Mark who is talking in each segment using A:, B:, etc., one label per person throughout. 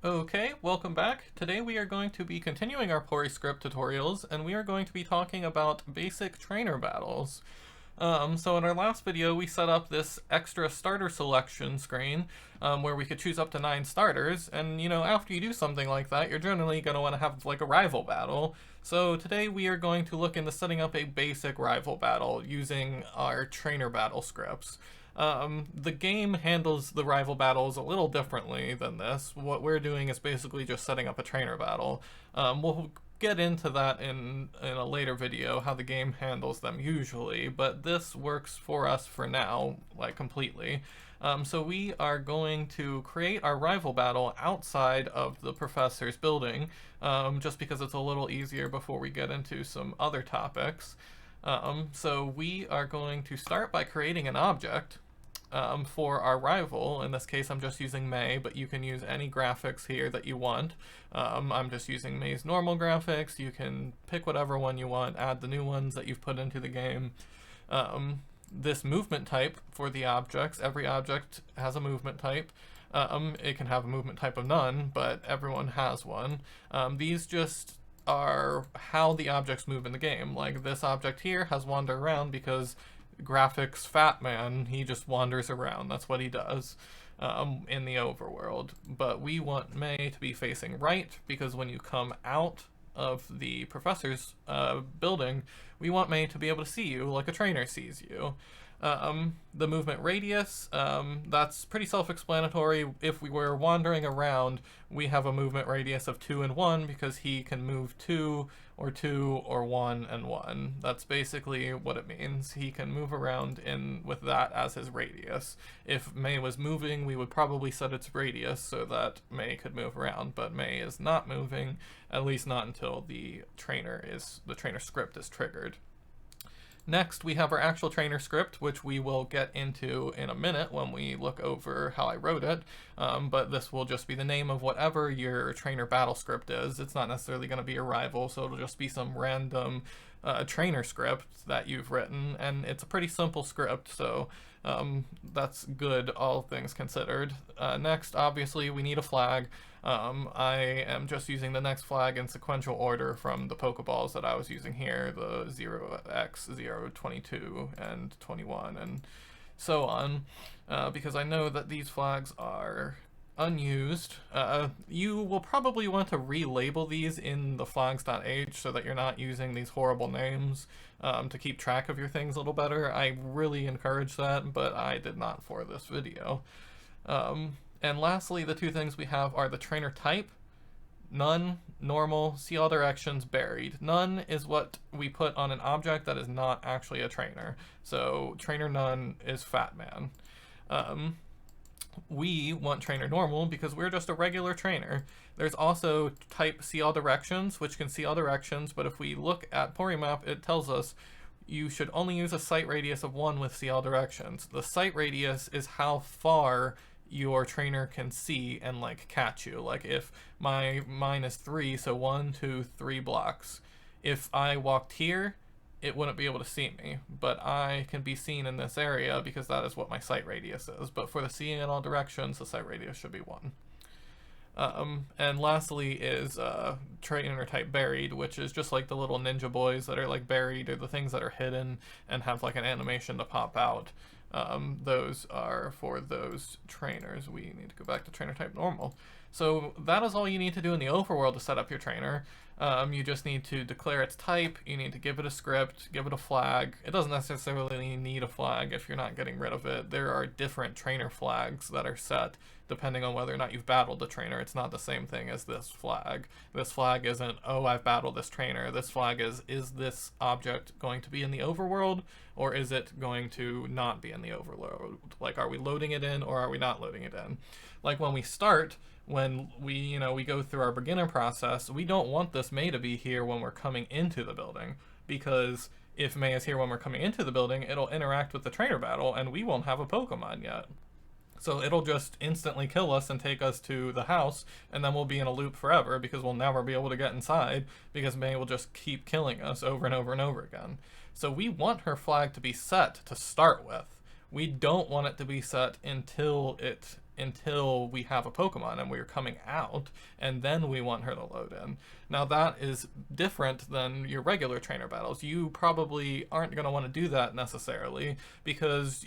A: Okay, welcome back. Today we are going to be continuing our Poryscript tutorials, and we are going to be talking about basic trainer battles. So in our last video, we set up this extra starter selection screen where we could choose up to 9 starters, and after you do something like that, you're generally going to want to have like a rival battle. So today we are going to look into setting up a basic rival battle using our trainer battle scripts. The game handles the rival battles a little differently than this. What we're doing is basically just setting up a trainer battle. We'll get into that in a later video, how the game handles them usually, but this works for us for now, like completely. So we are going to create our rival battle outside of the professor's building, just because it's a little easier before we get into some other topics. So we are going to start by creating an object for our rival. In this case, I'm just using May, but you can use any graphics here that you want. I'm just using May's normal graphics. You can pick whatever one you want, add the new ones that you've put into the game. This movement type for the objects, every object has a movement type. It can have a movement type of none, but everyone has one. These just are how the objects move in the game. Like this object here has wander around because graphics fat man, he just wanders around. That's what he does in the overworld. But we want May to be facing right because when you come out of the professor's building, we want May to be able to see you like a trainer sees you. The movement radius, that's pretty self-explanatory. If we were wandering around, we have a movement radius of 2 and 1 because he can move 2 or 1 and 1. That's basically what it means. He can move around with that as his radius. If May was moving, we would probably set its radius so that May could move around, but May is not moving, at least not until the trainer script is triggered. Next, we have our actual trainer script, which we will get into in a minute when we look over how I wrote it, but this will just be the name of whatever your trainer battle script is. It's not necessarily going to be a rival, so it'll just be some random trainer script that you've written, and it's a pretty simple script, so that's good, all things considered. Next, obviously, we need a flag. I am just using the next flag in sequential order from the Pokeballs that I was using here, the 0x, 0, 22, and 21, and so on, because I know that these flags are unused. You will probably want to relabel these in the flags.h so that you're not using these horrible names to keep track of your things a little better. I really encourage that, but I did not for this video. And lastly, the two things we have are the trainer type, none, normal, see all directions, buried. None is what we put on an object that is not actually a trainer. So trainer none is fat man. We want trainer normal because we're just a regular trainer. There's also type see all directions, which can see all directions, but if we look at Porymap, it tells us you should only use a sight radius of 1 with see all directions. The sight radius is how far your trainer can see and like catch you. Like if mine is 3, so 1, 2, 3 blocks. If I walked here, it wouldn't be able to see me, but I can be seen in this area because that is what my sight radius is. But for the seeing in all directions, the sight radius should be 1. And lastly is trainer type buried, which is just like the little ninja boys that are like buried, or the things that are hidden and have like an animation to pop out. Those are for those trainers. We need to go back to trainer type normal. So that is all you need to do in the overworld to set up your trainer. You just need to declare its type, you need to give it a script, give it a flag. It doesn't necessarily need a flag if you're not getting rid of it. There are different trainer flags that are set depending on whether or not you've battled the trainer. It's not the same thing as this flag. This flag isn't, oh, I've battled this trainer. This flag is this object going to be in the overworld, or is it going to not be in the overworld? Like, are we loading it in or are we not loading it in? Like when we start, when we go through our beginner process, we don't want this May to be here when we're coming into the building, because if May is here when we're coming into the building, it'll interact with the trainer battle and we won't have a Pokemon yet. So it'll just instantly kill us and take us to the house, and then we'll be in a loop forever because we'll never be able to get inside because May will just keep killing us over and over and over again. So we want her flag to be set to start with. We don't want it to be set until it until we have a Pokemon and we're coming out, and then we want her to load in. Now that is different than your regular trainer battles. You probably aren't going to want to do that necessarily, because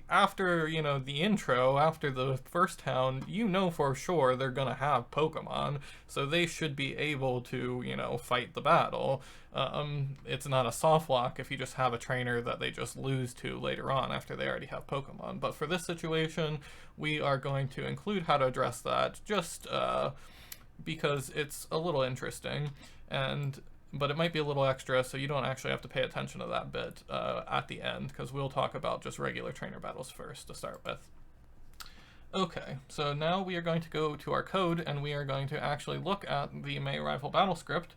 A: after, you know, the intro, after the first town, you know for sure they're going to have Pokemon, so they should be able to, you know, fight the battle. It's not a soft lock if you just have a trainer that they just lose to later on after they already have Pokemon. But for this situation, we are going to include how to address that, just because it's a little interesting, but it might be a little extra, so you don't actually have to pay attention to that bit at the end, because we'll talk about just regular trainer battles first to start with. Okay, so now we are going to go to our code, and we are going to actually look at the May Rival Battle script.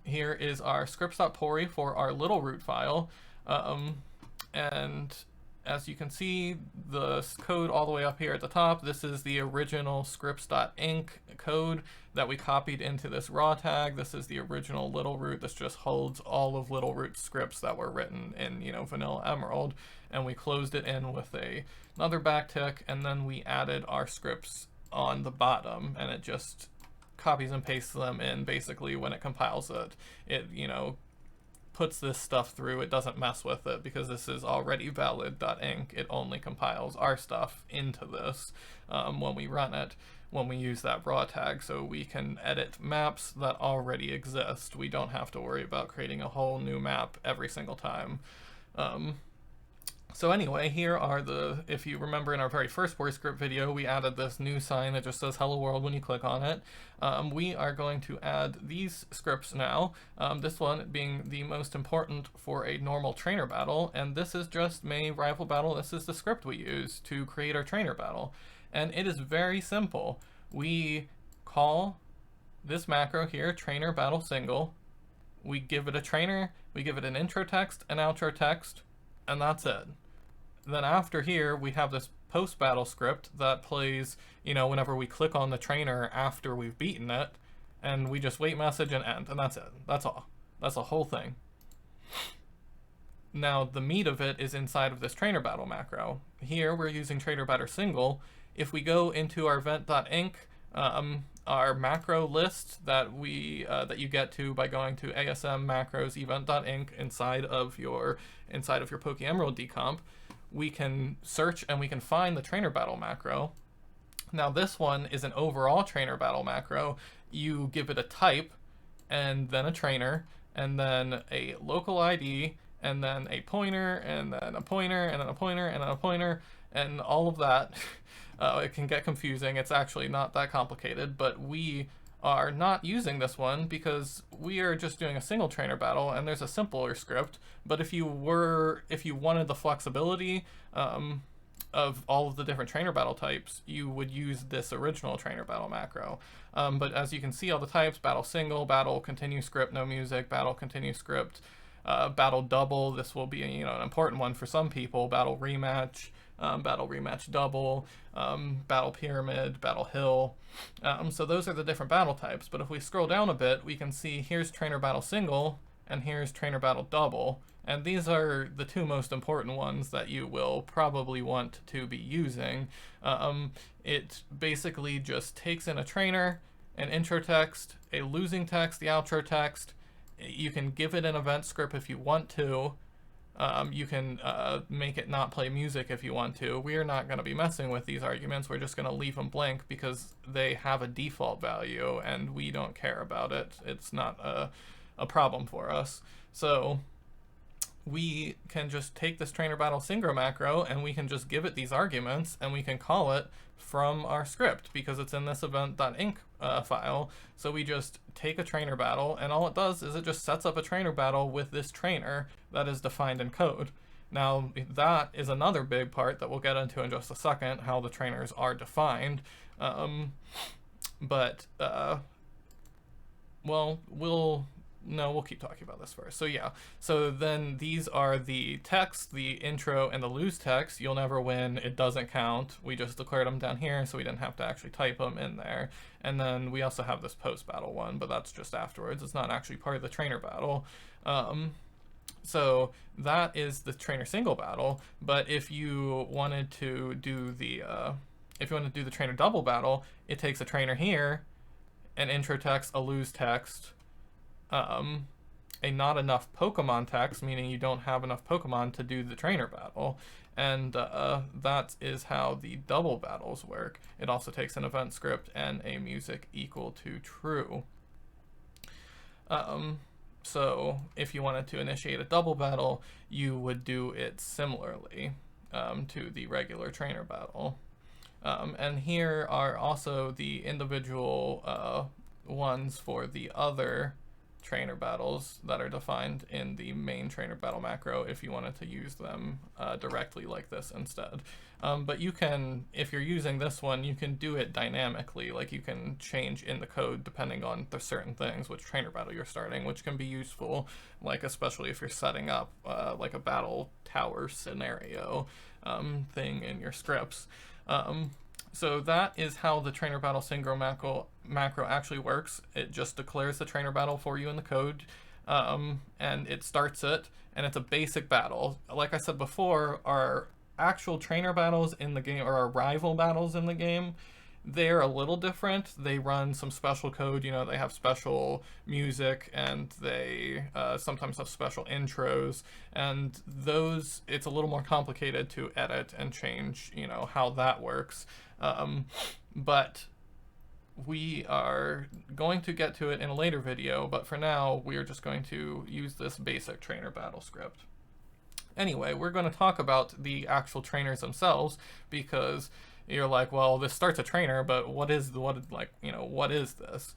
A: Here is our scripts.pory for our little root file, and as you can see, the code all the way up here at the top, this is the original scripts.inc code that we copied into this raw tag. This is the original little root. This just holds all of little root scripts that were written in, you know, vanilla Emerald, and we closed it in with another backtick, and then we added our scripts on the bottom, and it just copies and pastes them in. Basically, when it compiles it, you know, puts this stuff through. It doesn't mess with it because this is already valid.inc. It only compiles our stuff into this when we run it, when we use that raw tag, so we can edit maps that already exist. We don't have to worry about creating a whole new map every single time. So anyway, here are if you remember in our very first Poryscript video, we added this new sign that just says hello world when you click on it. We are going to add these scripts now, this one being the most important for a normal trainer battle, and this is just May Rival Battle. This is the script we use to create our trainer battle, and it is very simple. We call this macro here, trainer battle single, we give it a trainer, we give it an intro text, an outro text, and that's it. Then after here, we have this post-battle script that plays, you know, whenever we click on the trainer after we've beaten it, and we just wait message and end, and that's it. That's all. That's the whole thing. Now, the meat of it is inside of this trainer battle macro. Here, we're using trainer battle single. If we go into our event.inc, our macro list that that you get to by going to ASM macros event.inc inside of your pokeemerald decomp, we can search and we can find the trainer battle macro. Now this one is an overall trainer battle macro. You give it a type and then a trainer and then a local ID and then a pointer and then a pointer and then a pointer and then a pointer and all of that. It can get confusing. It's actually not that complicated, but we are not using this one because we are just doing a single trainer battle and there's a simpler script. But if you wanted the flexibility of all of the different trainer battle types, you would use this original trainer battle macro. But as you can see, all the types: battle single, battle continue script, no music, battle continue script, battle double. This will be, you know, an important one for some people. Battle rematch, battle rematch double, battle pyramid, battle hill. So those are the different battle types. But if we scroll down a bit, we can see here's trainer battle single and here's trainer battle double. And these are the two most important ones that you will probably want to be using. It basically just takes in a trainer, an intro text, a losing text, the outro text. You can give it an event script if you want to. You can make it not play music if you want to. We are not going to be messing with these arguments. We're just going to leave them blank because they have a default value and we don't care about it. It's not a problem for us. So we can just take this trainer battle single macro and we can just give it these arguments and we can call it from our script because it's in this event.inc file. So we just take a trainer battle and all it does is it just sets up a trainer battle with this trainer that is defined in code. Now that is another big part that we'll get into in just a second, how the trainers are defined. We'll keep talking about this first. So yeah, so then these are the text, the intro, and the lose text. You'll never win, it doesn't count. We just declared them down here, so we didn't have to actually type them in there. And then we also have this post-battle one, but that's just afterwards. It's not actually part of the trainer battle. So that is the trainer single battle, but if you wanted to do the if you want to do the trainer double battle, it takes a trainer here, an intro text, a lose text, a not enough Pokemon text, meaning you don't have enough Pokemon to do the trainer battle. And that is how the double battles work. It also takes an event script and a music equal to true. So if you wanted to initiate a double battle, you would do it similarly to the regular trainer battle. And here are also the individual ones for the other trainer battles that are defined in the main trainer battle macro if you wanted to use them directly like this instead. But you can, if you're using this one, you can do it dynamically. Like you can change in the code depending on the certain things, which trainer battle you're starting, which can be useful, like especially if you're setting up like a battle tower scenario thing in your scripts. So that is how the trainer battle synchro macro actually works. It just declares the trainer battle for you in the code, and it starts it, and it's a basic battle. Like I said before, our actual trainer battles in the game, or our rival battles in the game, they're a little different. They run some special code, you know, they have special music, and they sometimes have special intros, and those, it's a little more complicated to edit and change, you know, how that works. But we are going to get to it in a later video, but for now, we are just going to use this basic trainer battle script. Anyway, we're going to talk about the actual trainers themselves, because you're like, well, this starts a trainer, but what is this?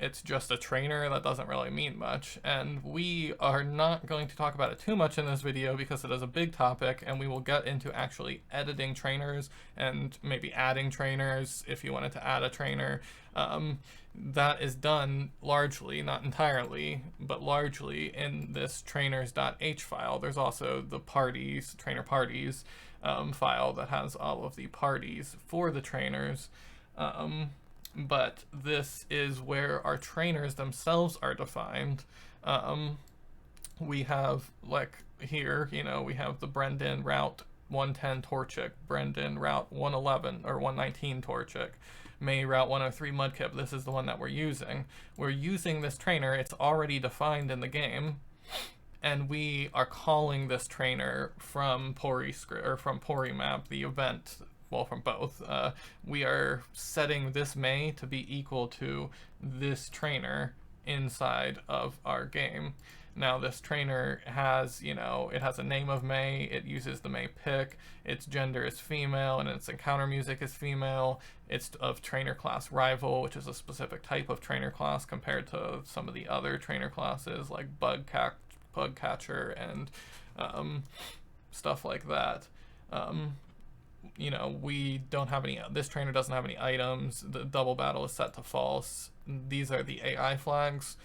A: It's just a trainer. That doesn't really mean much. And we are not going to talk about it too much in this video because it is a big topic, and we will get into actually editing trainers and maybe adding trainers if you wanted to add a trainer. That is done largely, not entirely, but largely in this trainers.h file. There's also the parties, trainer parties, file that has all of the parties for the trainers, but this is where our trainers themselves are defined. We have, like here, you know, we have the Brendan Route 110 Torchic, Brendan Route 111 or 119 Torchic, May Route 103 Mudkip. This is the one that we're using. We're using this trainer, it's already defined in the game, and we are calling this trainer from Poryscript, or from Porymap, the event, well, from both. We are setting this May to be equal to this trainer inside of our game. Now this trainer has, you know, it has a name of May, it uses the May pick, its gender is female, and its encounter music is female. It's of trainer class rival, which is a specific type of trainer class compared to some of the other trainer classes like bug catcher and stuff like that. You know, we don't have any, this trainer doesn't have any items, the double battle is set to false. These are the AI flags,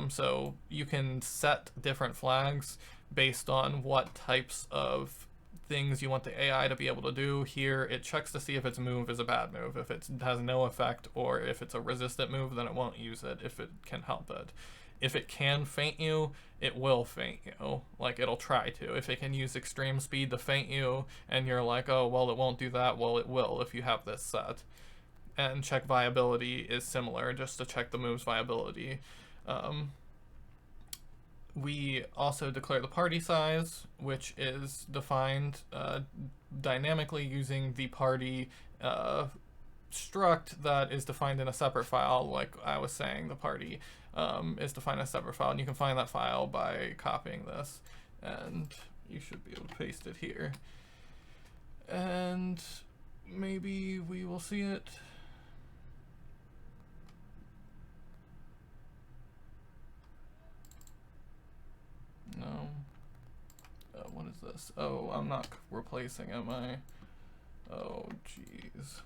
A: so you can set different flags based on what types of things you want the AI to be able to do. Here it checks to see if its move is a bad move. If it has no effect, or if it's a resistant move, then it won't use it if it can help it. If it can feint you, it will feint you. Like, it'll try to. If it can use extreme speed to feint you, and you're like, oh, well, it won't do that, well, it will if you have this set. And check viability is similar, just to check the move's viability. We also declare the party size, which is defined dynamically using the party struct that is defined in a separate file. Like I was saying, the party is defined as a separate file, and you can find that file by copying this, and you should be able to paste it here. And maybe we will see it. No. What is this? Oh, I'm not replacing, am I? Oh, jeez.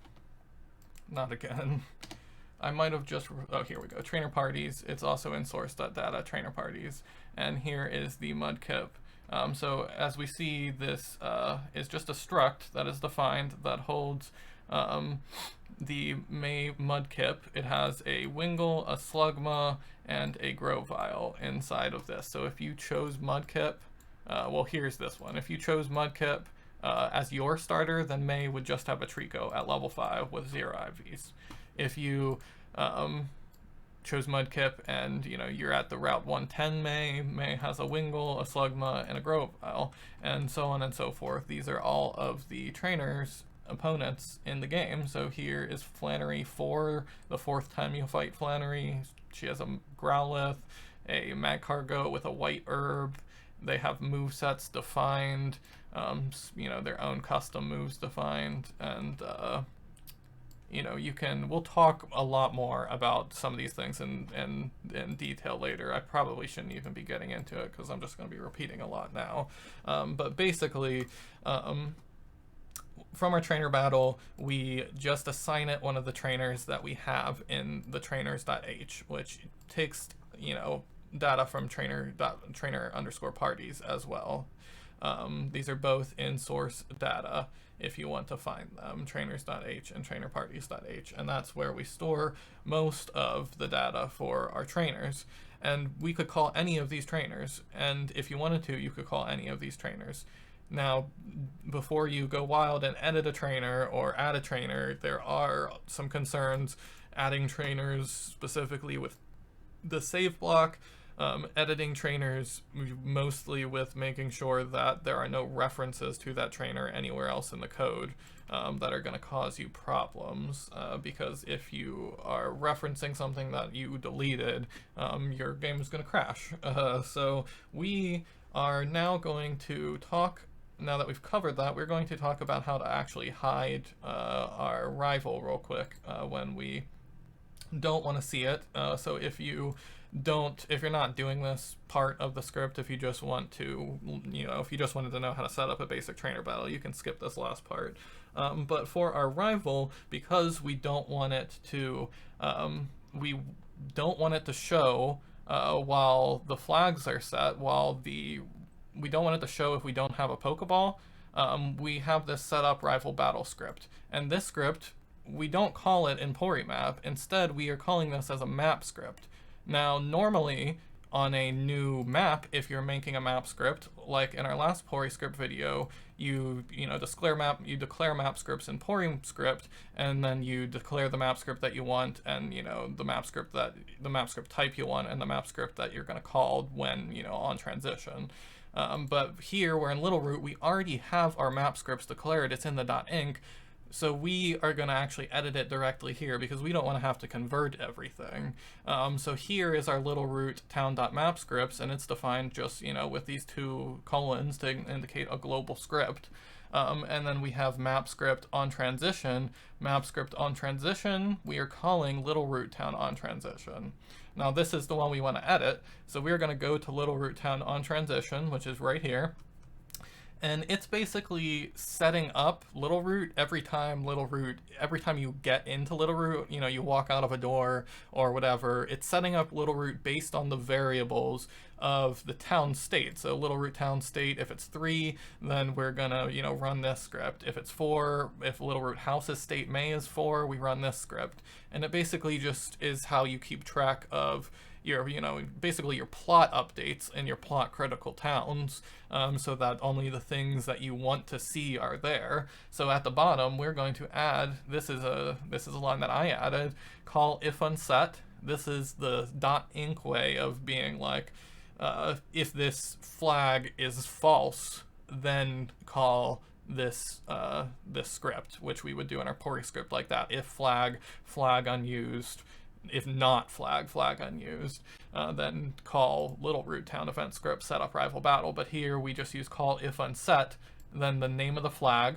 A: Not again. I might have just, oh, here we go. Trainer parties. It's also in source.data, trainer parties. And here is the Mudkip. So as we see, this is just a struct that is defined that holds the May Mudkip. It has a Wingull, a Slugma, and a Grovyle inside of this. So if you chose Mudkip, well, here's this one. If you chose Mudkip, as your starter, then May would just have a Trico at level 5 with 0 IVs. If you chose Mudkip and you're at the Route 110 May has a Wingull, a Slugma, and a Grovyle, and so on and so forth. These are all of the trainers' opponents in the game. So here is Flannery 4, the 4th time you fight Flannery. She has a Growlithe, a Magcargo with a White Herb. They have movesets defined, their own custom moves defined, and we'll talk a lot more about some of these things in detail later. I probably shouldn't even be getting into it because I'm just going to be repeating a lot now. But basically, from our trainer battle, we just assign it one of the trainers that we have in the trainers.h, which takes, data from trainer_parties as well. These are both in source data if you want to find them, trainers.h and trainerparties.h, and that's where we store most of the data for our trainers. And we could call any of these trainers, and if you wanted to, you could call any of these trainers. Now, before you go wild and edit a trainer or add a trainer, there are some concerns adding trainers specifically with the save block, editing trainers mostly with making sure that there are no references to that trainer anywhere else in the code that are going to cause you problems, because if you are referencing something that you deleted, your game is going to crash. So we are now going to talk, now that we've covered that, we're going to talk about how to actually hide our rival real quick when we don't want to see it. So if you're not doing this part of the script, if you just want to, if you just wanted to know how to set up a basic trainer battle, you can skip this last part. But for our rival, because we don't want it to, show while the flags are set, we don't want it to show if we don't have a Pokeball, we have this set up rival battle script. And this script, we don't call it in Porymap. Instead, we are calling this as a map script. Now, normally on a new map, if you're making a map script, like in our last Poryscript video, you declare map scripts in Poryscript, and then you declare the map script that you want, and the map script type you want, and the map script that you're going to call when on transition. But here, we're in Littleroot, we already have our map scripts declared. It's in the .inc. So we are going to actually edit it directly here because we don't want to have to convert everything. So here is our Littleroot town.map scripts, and it's defined just, with these 2 colons to indicate a global script. And then we have map script on transition. Map script on transition, we are calling Littleroot town on transition. Now this is the one we want to edit. So we're going to go to Littleroot town on transition, which is right here. And it's basically setting up Littleroot every time you get into Littleroot, you walk out of a door or whatever, it's setting up Littleroot based on the variables of the town state. So Littleroot town state, if it's 3, then we're gonna, run this script. If it's 4, if Littleroot house's state May is 4, we run this script. And it basically just is how you keep track of your, basically your plot updates and your plot critical towns, so that only the things that you want to see are there. So at the bottom, we're going to add, this is a line that I added, call if unset. This is the .inc way of being like, if this flag is false, then call this script, which we would do in our Poryscript like that. If flag unused. If not flag unused, then call Littleroot town event script set up rival battle. But here we just use call if unset, then the name of the flag,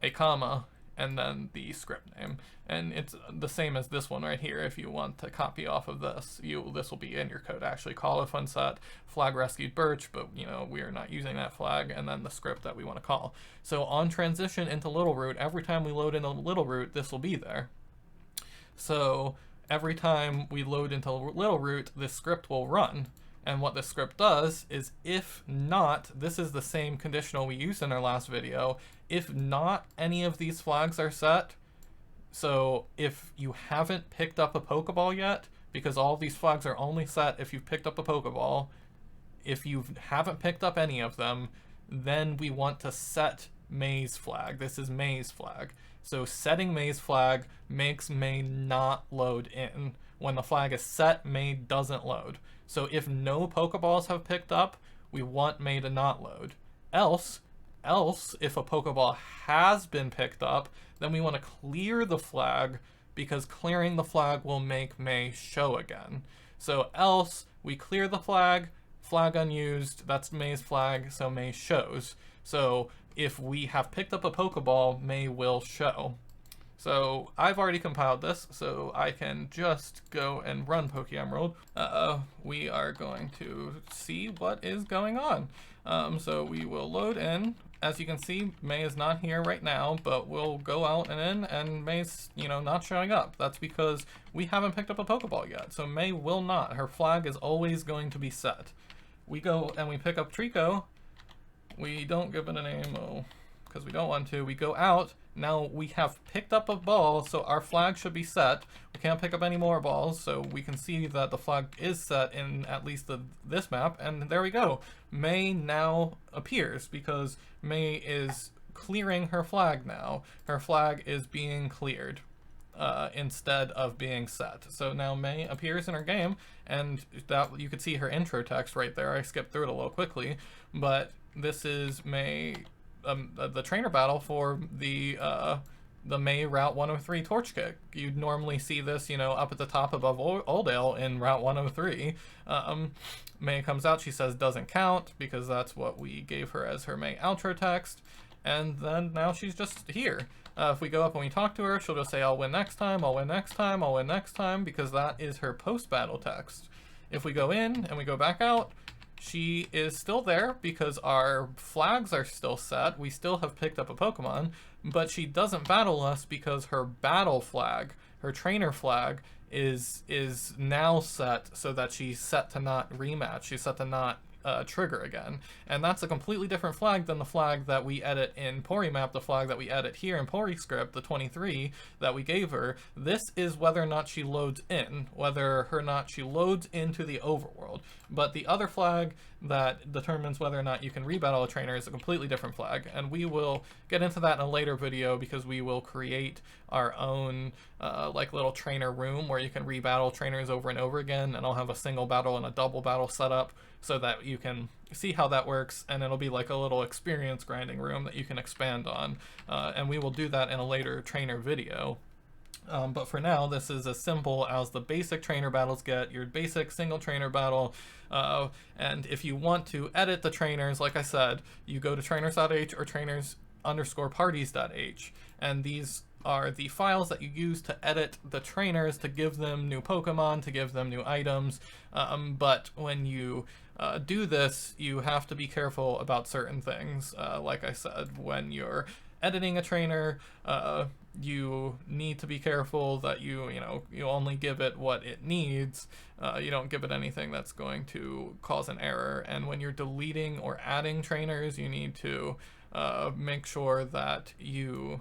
A: a comma, and then the script name. And it's the same as this one right here. If you want to copy off of this, this will be in your code. Actually, call if unset, flag rescued Birch, but we are not using that flag, and then the script that we want to call. So on transition into Littleroot, every time we load into Littleroot, this will be there. So every time we load into Littleroot, this script will run. And what this script does is, if not, this is the same conditional we used in our last video, if not any of these flags are set, so if you haven't picked up a Pokeball yet, because all of these flags are only set if you've picked up a Pokeball, if you haven't picked up any of them, then we want to set May's flag. This is May's flag. So setting May's flag makes May not load in. When the flag is set, May doesn't load. So if no Pokeballs have picked up, we want May to not load. Else, if a Pokeball has been picked up, then we want to clear the flag, because clearing the flag will make May show again. So else, we clear the flag unused, that's May's flag, so May shows. So if we have picked up a Pokeball, May will show. So I've already compiled this, so I can just go and run pokeemerald. We are going to see what is going on. So we will load in. As you can see, May is not here right now, but we'll go out and in, and May's, not showing up. That's because we haven't picked up a Pokeball yet, so May will not. Her flag is always going to be set. We go and we pick up Trico. We don't give it a name, because we don't want to. We go out. Now we have picked up a ball, so our flag should be set. We can't pick up any more balls, so we can see that the flag is set in at least this map, and there we go. May now appears because May is clearing her flag now. Her flag is being cleared instead of being set. So now May appears in her game, and that you could see her intro text right there. I skipped through it a little quickly, but this is May. The trainer battle for the May Route 103 Torch Kick. You'd normally see this, up at the top above Oldale in Route 103. May comes out, she says doesn't count, because that's what we gave her as her May outro text, and then now she's just here. If we go up and we talk to her, she'll just say, I'll win next time, I'll win next time, I'll win next time, because that is her post-battle text. If we go in and we go back out, she is still there because our flags are still set. We still have picked up a Pokemon, but she doesn't battle us because her battle flag, her trainer flag, is now set so that she's set to not rematch. She's set to not trigger again. And that's a completely different flag than the flag that we edit in Porymap, the flag that we edit here in Poryscript, the 23 that we gave her. This is whether or not she loads in, whether or not she loads into the overworld. But the other flag that determines whether or not you can rebattle a trainer is a completely different flag, and we will get into that in a later video, because we will create our own like little trainer room where you can rebattle trainers over and over again, and I'll have a single battle and a double battle set up so that you can see how that works, and it'll be like a little experience grinding room that you can expand on, and we will do that in a later trainer video. But for now, this is as simple as the basic trainer battles get, your basic single trainer battle. And if you want to edit the trainers, like I said, you go to trainers.h or trainers_parties.h. And these are the files that you use to edit the trainers, to give them new Pokemon, to give them new items. But when you do this, you have to be careful about certain things. Like I said, when you're editing a trainer, you need to be careful that you only give it what it needs. You don't give it anything that's going to cause an error. And when you're deleting or adding trainers, you need to make sure that you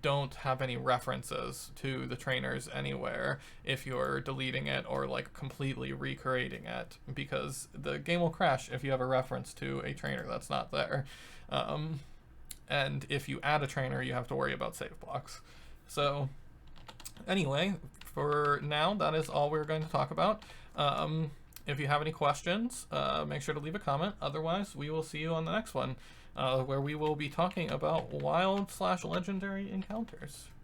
A: don't have any references to the trainers anywhere if you're deleting it or like completely recreating it, because the game will crash if you have a reference to a trainer that's not there. And if you add a trainer, you have to worry about save blocks. So anyway, for now, that is all we're going to talk about. If you have any questions, make sure to leave a comment. Otherwise, we will see you on the next one, where we will be talking about wild/legendary encounters.